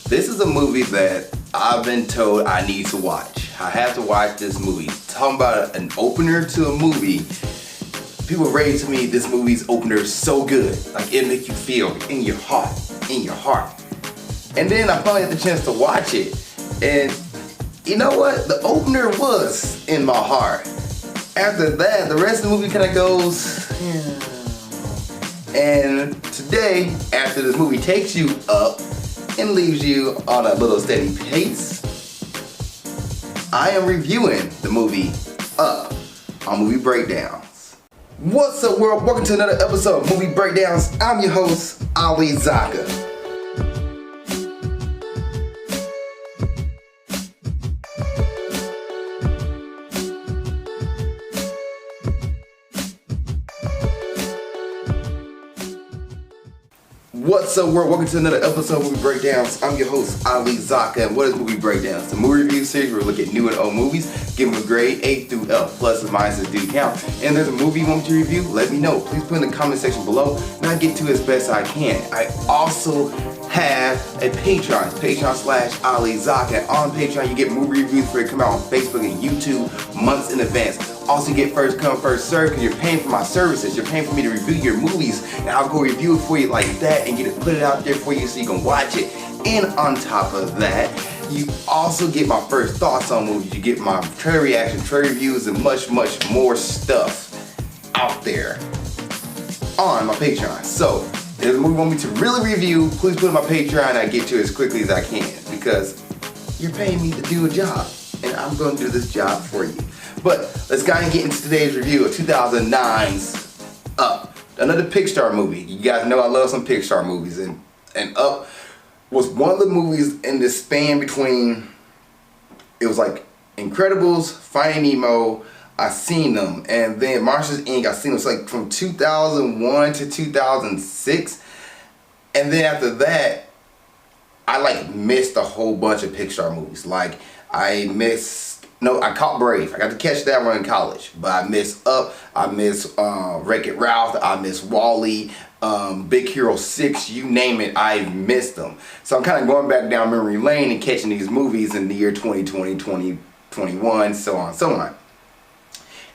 This is a movie that I've been told I need to watch. I have to watch this movie. Talking about an opener to a movie. People rave to me this movie's opener is so good. Like it make you feel in your heart. And then I finally had the chance to watch it. And you know what? The opener was in my heart. After that, the rest of the movie kind of goes, And today, after this movie takes you up and leaves you on a little steady pace, I am reviewing the movie Up on Movie Breakdowns. What's up, world? Welcome to another episode of Movie Breakdowns. I'm your host, Ali Zakka. What's up, world? Welcome to another episode of Movie Breakdowns. I'm your host, Ali Zakka, and what is Movie Breakdowns? The movie review series where we look at new and old movies, give them a grade, A through F, pluses, minuses do count. And if there's a movie you want me to review, let me know. Please put in the comment section below, and I'll get to it as best I can. I also have a Patreon. It's Patreon/Ali Zakka. On Patreon, you get movie reviews before they come out on Facebook and YouTube months in advance. Also, you get first come, first serve because you're paying for my services. You're paying for me to review your movies, and I'll go review it for you like that and put it out there for you so you can watch it. And on top of that, you also get my first thoughts on movies. You get my trailer reaction, trailer reviews, and much more stuff out there on my Patreon. So, if there's a movie you want me to really review, please put it on my Patreon and I get to it as quickly as I can because you're paying me to do a job, and I'm going to do this job for you. But let's go ahead and get into today's review of 2009's Up, another Pixar movie. You guys know I love some Pixar movies, and Up was one of the movies in the span between, it was like Incredibles, Finding Nemo, I seen them, and then Monsters Inc. I seen them. It's like from 2001 to 2006, and then after that, I like missed a whole bunch of Pixar movies. Like I caught Brave. I got to catch that one in college, but I missed Up. I missed Wreck-It Ralph. I missed Wall-E, Big Hero 6. You name it, I missed them. So I'm kind of going back down memory lane and catching these movies in the year 2020, 2021, so on, so on.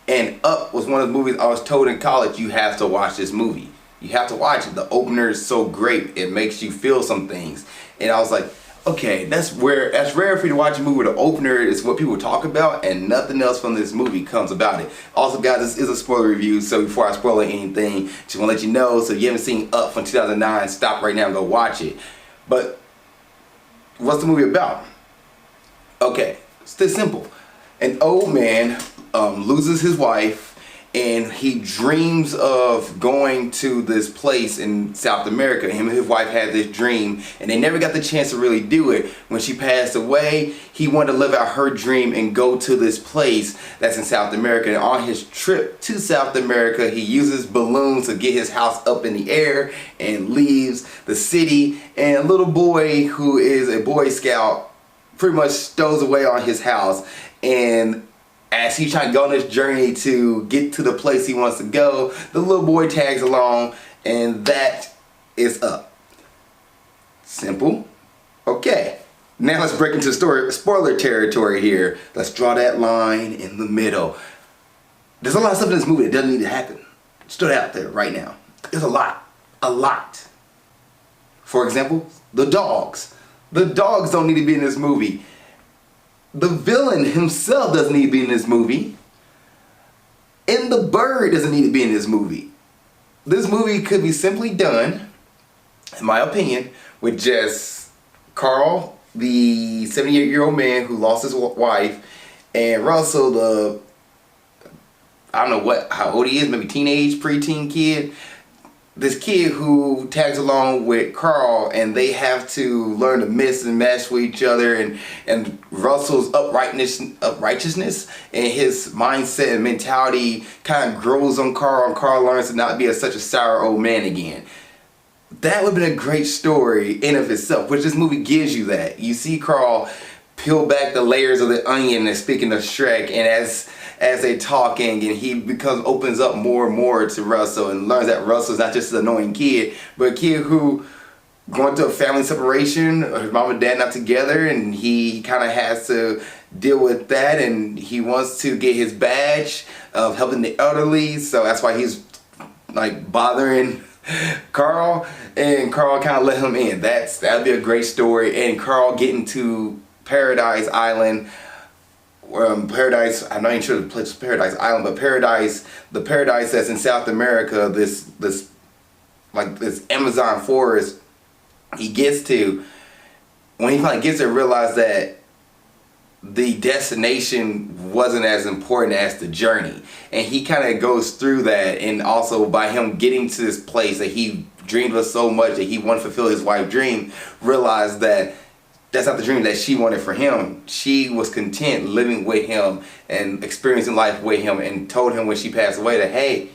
And Up was one of the movies I was told in college, you have to watch this movie. You have to watch it. The opener is so great. It makes you feel some things. And I was like, okay, that's rare for you to watch a movie where the opener is what people talk about and nothing else from this movie comes about it. Also, guys, this is a spoiler review, so before I spoil anything, just want to let you know, so if you haven't seen Up from 2009, stop right now and go watch it. But what's the movie about? Okay, it's this simple. An old man loses his wife, and he dreams of going to this place in South America. Him and his wife had this dream, and they never got the chance to really do it. When she passed away, he wanted to live out her dream and go to this place that's in South America. And on his trip to South America, he uses balloons to get his house up in the air and leaves the city. And a little boy who is a Boy Scout pretty much stows away on his house. And as he's trying to go on this journey to get to the place he wants to go, the little boy tags along, and that is Up. Simple. Okay. Now let's break into spoiler territory here. Let's draw that line in the middle. There's a lot of stuff in this movie that doesn't need to happen. Stood out there right now. There's a lot. A lot. For example, the dogs. The dogs don't need to be in this movie. The villain himself doesn't need to be in this movie. And the bird doesn't need to be in this movie. This movie could be simply done, in my opinion, with just Carl, the 78-year-old man who lost his wife, and Russell, I don't know how old he is, maybe teenage, preteen kid. This kid who tags along with Carl, and they have to learn to mix and match with each other, and Russell's uprightness and his mindset and mentality kind of grows on Carl, and Carl learns to not be such a sour old man again. That would have been a great story in of itself, which this movie gives you that. You see Carl peel back the layers of the onion, and speaking of Shrek, and as they talking, and he opens up more and more to Russell and learns that Russell's not just an annoying kid, but a kid who going through a family separation. His mom and dad not together, and he kind of has to deal with that. And he wants to get his badge of helping the elderly, so that's why he's like bothering Carl, and Carl kind of let him in. That'd be a great story. And Carl getting to Paradise Island. Paradise, I'm not even sure the place is Paradise Island, but Paradise, the paradise that's in South America, this Amazon forest he gets to. When he finally gets there, realize that the destination wasn't as important as the journey, and he kind of goes through that. And also by him getting to this place that he dreamed of so much, that he wanted to fulfill his wife's dream, realized that that's not the dream that she wanted for him. She was content living with him and experiencing life with him, and told him when she passed away that, hey,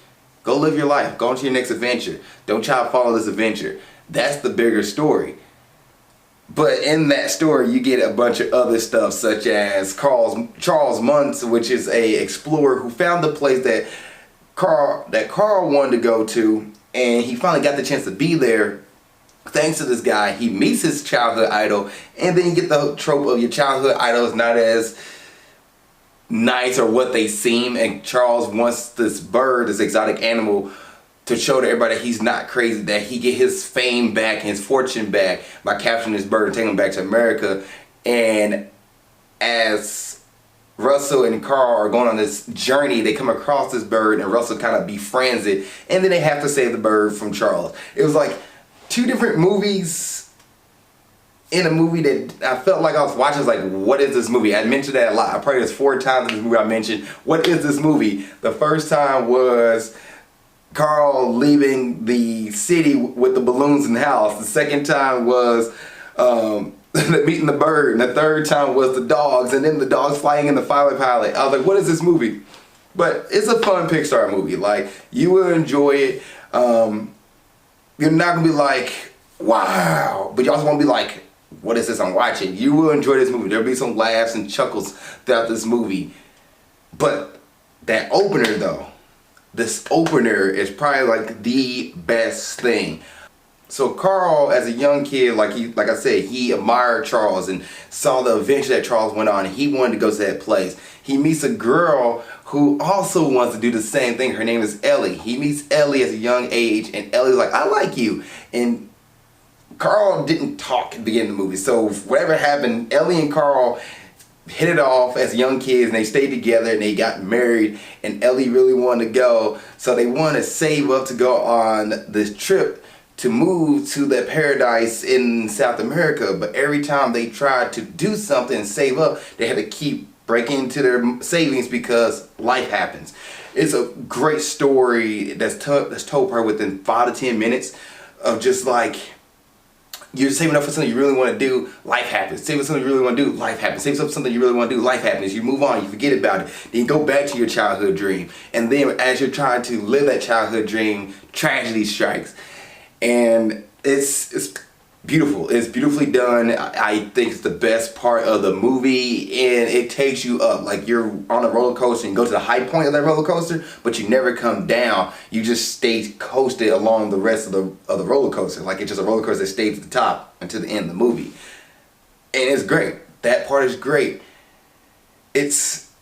go live your life, go on to your next adventure, don't try to follow this adventure. That's the bigger story. But in that story, you get a bunch of other stuff, such as Charles Muntz, which is a explorer who found the place that Carl wanted to go to, and he finally got the chance to be there. Thanks to this guy, he meets his childhood idol, and then you get the trope of your childhood idol is not as nice or what they seem, and Charles wants this bird, this exotic animal, to show to everybody that he's not crazy, that he get his fame back and his fortune back by capturing this bird and taking him back to America. And as Russell and Carl are going on this journey, they come across this bird, and Russell kind of befriends it, and then they have to save the bird from Charles. It was like two different movies in a movie that I felt like I was watching. Like, what is this movie? I mentioned that a lot. I probably there's 4 times in this movie I mentioned, what is this movie? The first time was Carl leaving the city with the balloons in the house. The second time was meeting the bird. And the third time was the dogs. And then the dogs flying in the fighter pilot. I was like, what is this movie? But it's a fun Pixar movie. Like, you will enjoy it. You're not going to be like, wow. But you also won't be like, what is this I'm watching? You will enjoy this movie. There'll be some laughs and chuckles throughout this movie. But that opener, though, this opener is probably like the best thing. So Carl, as a young kid, like I said, he admired Charles and saw the adventure that Charles went on, and he wanted to go to that place. He meets a girl who also wants to do the same thing. Her name is Ellie. He meets Ellie at a young age, and Ellie's like, I like you. And Carl didn't talk at the beginning of the movie. So whatever happened, Ellie and Carl hit it off as young kids, and they stayed together, and they got married, and Ellie really wanted to go. So they wanted to save up to go on this trip to move to that paradise in South America. But every time they tried to do something and save up, they had to keep breaking into their savings because life happens. It's a great story that's told probably within 5 to 10 minutes of just like, you're saving up for something you really want to do, life happens. Saving up something you really want to do, life happens. Saving up something you really want to do, life happens. You move on, you forget about it. Then you go back to your childhood dream. And then as you're trying to live that childhood dream, tragedy strikes. And it's beautiful. It's beautifully done. I think it's the best part of the movie, and it takes you up. Like, you're on a roller coaster and you go to the high point of that roller coaster, but you never come down. You just stay coasted along the rest of the roller coaster. Like, it's just a roller coaster that stays at the top until the end of the movie. And it's great. That part is great. It's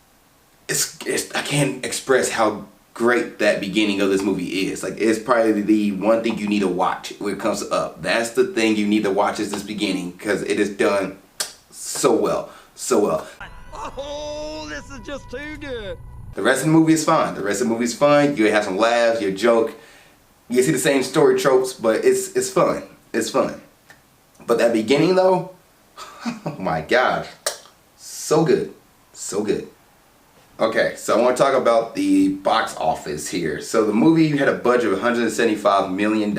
I can't express how great that beginning of this movie is. Like, it's probably the one thing you need to watch when it comes to Up. That's the thing you need to watch, is this beginning, because it is done so well. Oh, this is just too good. The rest of the movie is fun. You have some laughs, you joke. You see the same story tropes, but it's fun. It's fun. But that beginning, though, oh my gosh, so good. Okay, so I want to talk about the box office here. So the movie had a budget of $175 million.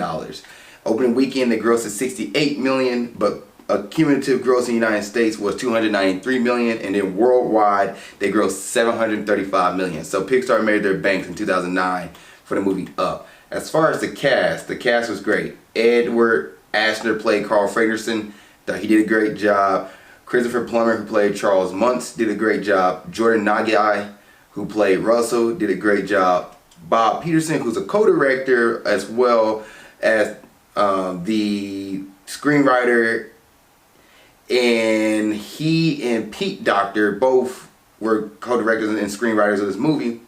Opening weekend, they grossed at $68 million, but a cumulative gross in the United States was $293 million, and then worldwide, they grossed $735 million. So Pixar made their banks in 2009 for the movie Up. As far as the cast was great. Edward Ashner played Carl Ferguson. Thought he did a great job. Christopher Plummer, who played Charles Muntz, did a great job. Jordan Nagai, who played Russell, did a great job. Bob Peterson, who's a co-director, as well as the screenwriter, and he and Pete Docter both were co-directors and screenwriters of this movie.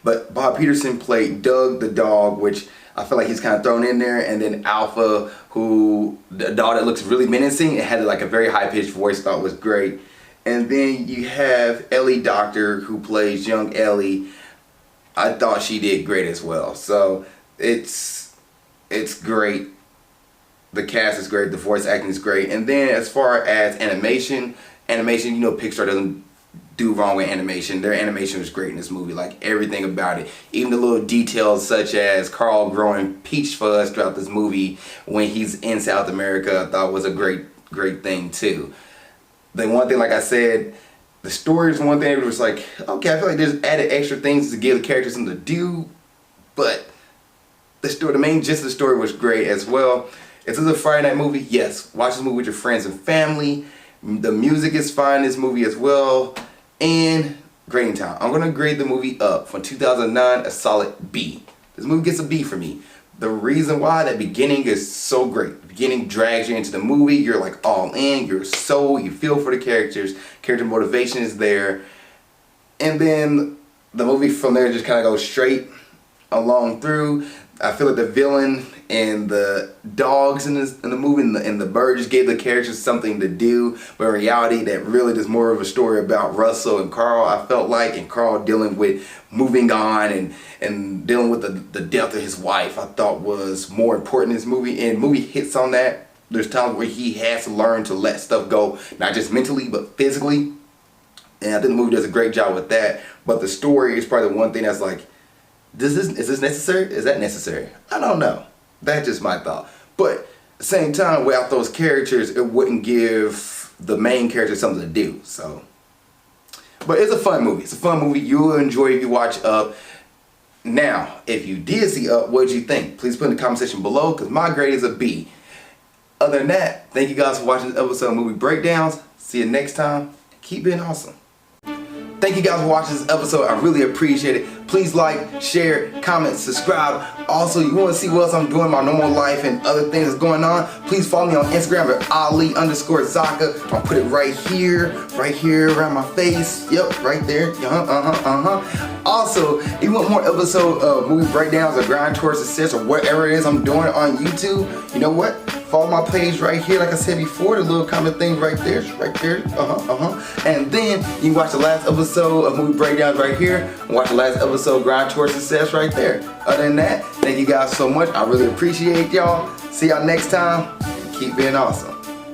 But Bob Peterson played Doug the dog, which I feel like he's kind of thrown in there, and then Alpha, who the dog that looks really menacing and had like a very high-pitched voice, thought was great. And then you have Ellie Docter, who plays young Ellie. I thought she did great as well. So it's great. The cast is great. The voice acting is great. And then as far as animation, you know, Pixar doesn't do wrong with animation. Their animation was great in this movie. Like everything about it. Even the little details such as Carl growing peach fuzz throughout this movie when he's in South America, I thought was a great thing too. The one thing, like I said, the story is one thing. It was like, okay, I feel like they just added extra things to give the characters something to do, but the main gist of the story was great as well. Is this a Friday night movie? Yes. Watch this movie with your friends and family. The music is fine in this movie as well. And grading time. I'm going to grade the movie up from 2009 a solid B. This movie gets a B for me. The reason why, that beginning is so great. The beginning drags you into the movie. You're like all in. You're sold. You feel for the characters. Character motivation is there. And then the movie from there just kind of goes straight along through. I feel like the villain and the dogs in the movie and the bird just gave the characters something to do. But in reality, that really is more of a story about Russell and Carl, I felt like. And Carl dealing with moving on and dealing with the death of his wife, I thought was more important in this movie. And the movie hits on that. There's times where he has to learn to let stuff go, not just mentally, but physically. And I think the movie does a great job with that. But the story is probably the one thing that's like, is this necessary? Is that necessary? I don't know. That's just my thought. But at the same time, without those characters, it wouldn't give the main character something to do. So, but it's a fun movie. It's a fun movie. You'll enjoy it if you watch Up. Now, if you did see Up, what did you think? Please put in the comment section below, because my grade is a B. Other than that, thank you guys for watching this episode of Movie Breakdowns. See you next time. Keep being awesome. Thank you guys for watching this episode. I really appreciate it. Please like, share, comment, subscribe. Also, you want to see what else I'm doing in my normal life and other things that's going on, please follow me on Instagram at Ali_Zakka. I'll put it right here around my face. Yep, right there. Also, if you want more episodes of Movie Breakdowns or Grind Towards Success or whatever it is I'm doing on YouTube, you know what? Follow my page right here, like I said before, the little comment thing right there, And then you can watch the last episode of Movie Breakdowns right here, and watch the last episode of Grind Towards Success right there. Other than that, thank you guys so much. I really appreciate y'all. See y'all next time. Keep being awesome.